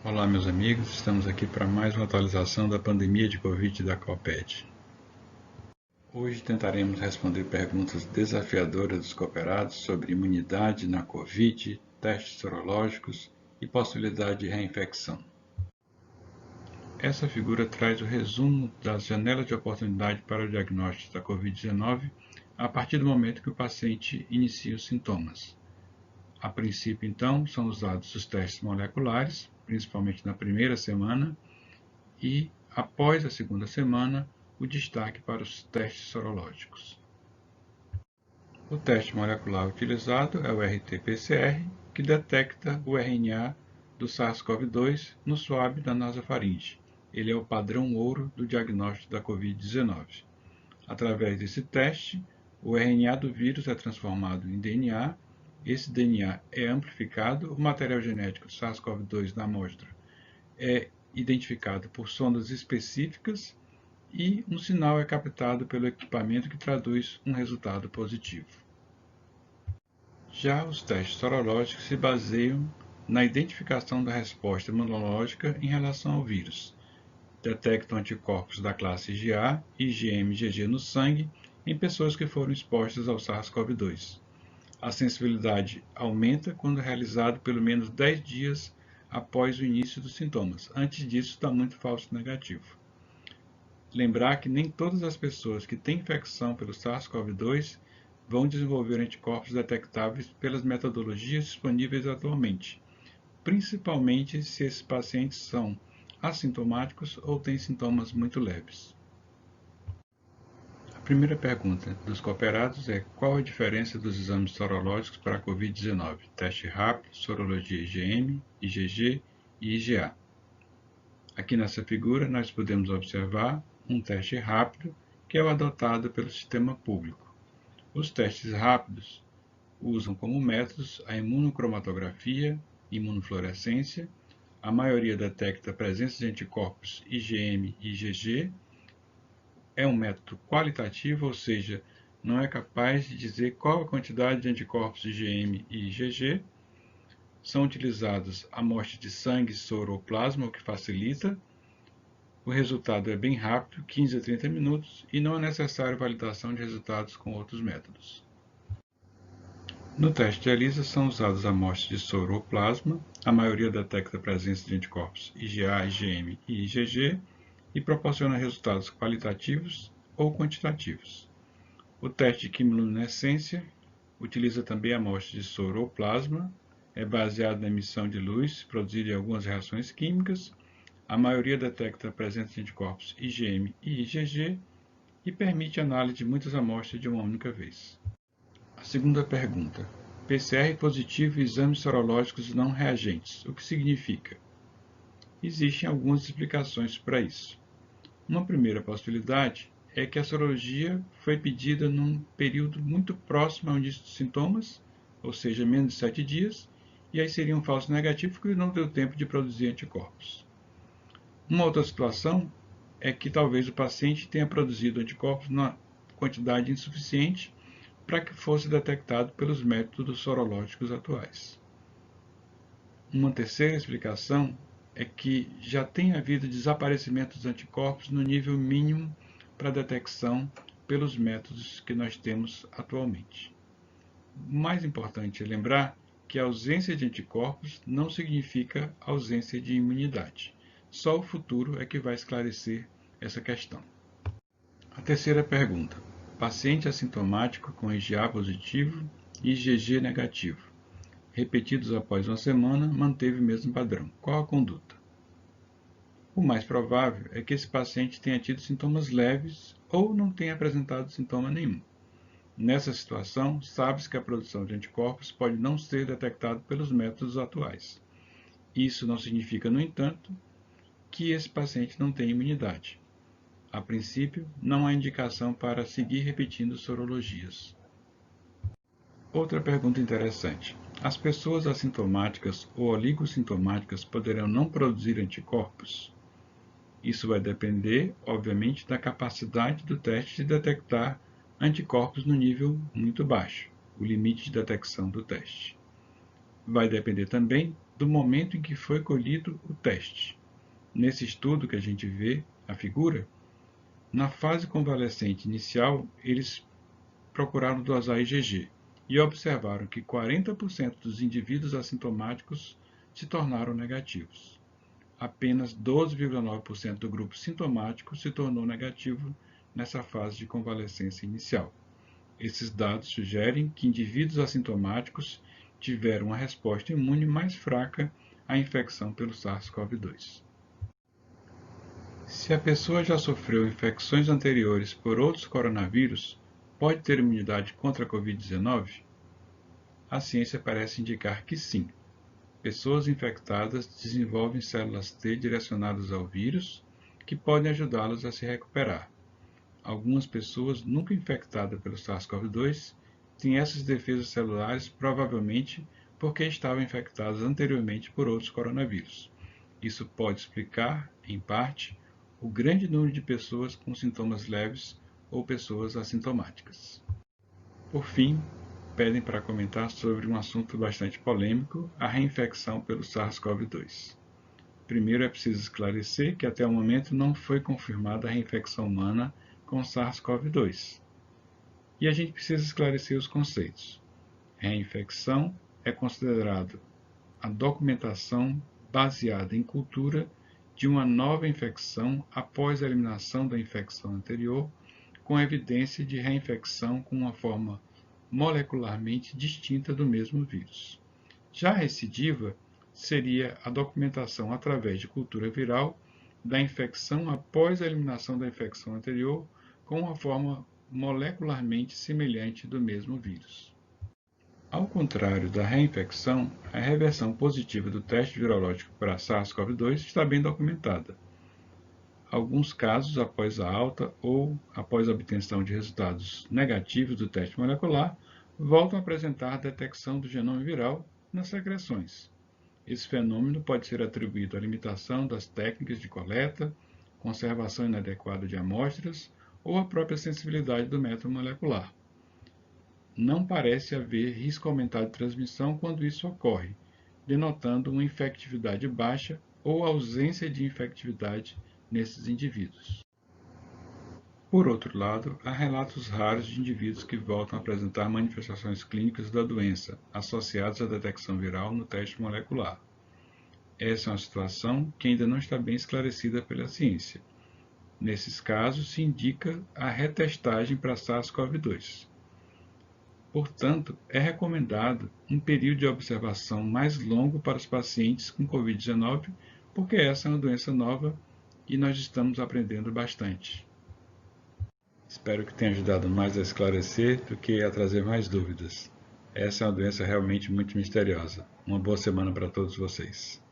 Olá, meus amigos, estamos aqui para mais uma atualização da pandemia de Covid da Coped. Hoje tentaremos responder perguntas desafiadoras dos cooperados sobre imunidade na Covid, testes sorológicos e possibilidade de reinfecção. Essa figura traz o resumo das janelas de oportunidade para o diagnóstico da Covid-19 a partir do momento que o paciente inicia os sintomas. A princípio, então, são usados os testes moleculares, principalmente na primeira semana, e, após a segunda semana, o destaque para os testes sorológicos. O teste molecular utilizado é o RT-PCR, que detecta o RNA do SARS-CoV-2 no swab da nasofaringe. Ele é o padrão ouro do diagnóstico da Covid-19. Através desse teste, o RNA do vírus é transformado em DNA, esse DNA é amplificado, o material genético do SARS-CoV-2 na amostra é identificado por sondas específicas e um sinal é captado pelo equipamento que traduz um resultado positivo. Já os testes sorológicos se baseiam na identificação da resposta imunológica em relação ao vírus. Detectam anticorpos da classe IgA, IgM e IgG no sangue em pessoas que foram expostas ao SARS-CoV-2. A sensibilidade aumenta quando realizado pelo menos 10 dias após o início dos sintomas. Antes disso, dá muito falso negativo. Lembrar que nem todas as pessoas que têm infecção pelo SARS-CoV-2 vão desenvolver anticorpos detectáveis pelas metodologias disponíveis atualmente, principalmente se esses pacientes são assintomáticos ou têm sintomas muito leves. A primeira pergunta dos cooperados é: qual a diferença dos exames sorológicos para a Covid-19? Teste rápido, sorologia IgM, IgG e IgA. Aqui nessa figura nós podemos observar um teste rápido que é o adotado pelo sistema público. Os testes rápidos usam como métodos a imunocromatografia, imunofluorescência, a maioria detecta a presença de anticorpos IgM e IgG, é um método qualitativo, ou seja, não é capaz de dizer qual a quantidade de anticorpos IgM e IgG. São utilizados amostras de sangue, soro ou plasma, o que facilita. O resultado é bem rápido, 15 a 30 minutos, e não é necessário validação de resultados com outros métodos. No teste de ELISA são usadas amostras de soro ou plasma, a maioria detecta a presença de anticorpos IgA, IgM e IgG e proporciona resultados qualitativos ou quantitativos. O teste de quimiluminescência utiliza também amostras de soro ou plasma, é baseado na emissão de luz produzida em algumas reações químicas. A maioria detecta a presença de anticorpos IgM e IgG e permite análise de muitas amostras de uma única vez. A segunda pergunta: PCR positivo e exames sorológicos não reagentes, o que significa? Existem algumas explicações para isso. Uma primeira possibilidade é que a sorologia foi pedida num período muito próximo ao início dos sintomas, ou seja, menos de 7 dias, e aí seria um falso negativo porque não deu tempo de produzir anticorpos. Uma outra situação é que talvez o paciente tenha produzido anticorpos na quantidade insuficiente para que fosse detectado pelos métodos sorológicos atuais. Uma terceira explicação é que já tem havido desaparecimento dos anticorpos no nível mínimo para detecção pelos métodos que nós temos atualmente. O mais importante é lembrar que a ausência de anticorpos não significa ausência de imunidade. Só o futuro é que vai esclarecer essa questão. A terceira pergunta: paciente assintomático com IgA positivo e IgG negativo, repetidos após uma semana, manteve o mesmo padrão. Qual a conduta? O mais provável é que esse paciente tenha tido sintomas leves ou não tenha apresentado sintoma nenhum. Nessa situação, sabe-se que a produção de anticorpos pode não ser detectada pelos métodos atuais. Isso não significa, no entanto, que esse paciente não tem imunidade. A princípio, não há indicação para seguir repetindo sorologias. Outra pergunta interessante: as pessoas assintomáticas ou oligossintomáticas poderão não produzir anticorpos? Isso vai depender, obviamente, da capacidade do teste de detectar anticorpos no nível muito baixo, o limite de detecção do teste. Vai depender também do momento em que foi colhido o teste. Nesse estudo que a gente vê a figura, na fase convalescente inicial, eles procuraram dosar IgG e observaram que 40% dos indivíduos assintomáticos se tornaram negativos. Apenas 12,9% do grupo sintomático se tornou negativo nessa fase de convalescência inicial. Esses dados sugerem que indivíduos assintomáticos tiveram uma resposta imune mais fraca à infecção pelo SARS-CoV-2. Se a pessoa já sofreu infecções anteriores por outros coronavírus, pode ter imunidade contra a Covid-19? A ciência parece indicar que sim. Pessoas infectadas desenvolvem células T direcionadas ao vírus, que podem ajudá-las a se recuperar. Algumas pessoas nunca infectadas pelo SARS-CoV-2 têm essas defesas celulares provavelmente porque estavam infectadas anteriormente por outros coronavírus. Isso pode explicar, em parte, o grande número de pessoas com sintomas leves ou pessoas assintomáticas. Por fim, pedem para comentar sobre um assunto bastante polêmico, a reinfecção pelo SARS-CoV-2. Primeiro é preciso esclarecer que até o momento não foi confirmada a reinfecção humana com SARS-CoV-2. E a gente precisa esclarecer os conceitos. Reinfecção é considerado a documentação baseada em cultura de uma nova infecção após a eliminação da infecção anterior, com evidência de reinfecção com uma forma molecularmente distinta do mesmo vírus. Já a recidiva seria a documentação através de cultura viral da infecção após a eliminação da infecção anterior com uma forma molecularmente semelhante do mesmo vírus. Ao contrário da reinfecção, a reversão positiva do teste virológico para SARS-CoV-2 está bem documentada. Alguns casos, após a alta ou após a obtenção de resultados negativos do teste molecular, voltam a apresentar detecção do genoma viral nas secreções. Esse fenômeno pode ser atribuído à limitação das técnicas de coleta, conservação inadequada de amostras ou à própria sensibilidade do método molecular. Não parece haver risco aumentado de transmissão quando isso ocorre, denotando uma infectividade baixa ou ausência de infectividade nesses indivíduos. Por outro lado, há relatos raros de indivíduos que voltam a apresentar manifestações clínicas da doença, associadas à detecção viral no teste molecular. Essa é uma situação que ainda não está bem esclarecida pela ciência. Nesses casos, se indica a retestagem para SARS-CoV-2. Portanto, é recomendado um período de observação mais longo para os pacientes com Covid-19, porque essa é uma doença nova e nós estamos aprendendo bastante. Espero que tenha ajudado mais a esclarecer do que a trazer mais dúvidas. Essa é uma doença realmente muito misteriosa. Uma boa semana para todos vocês.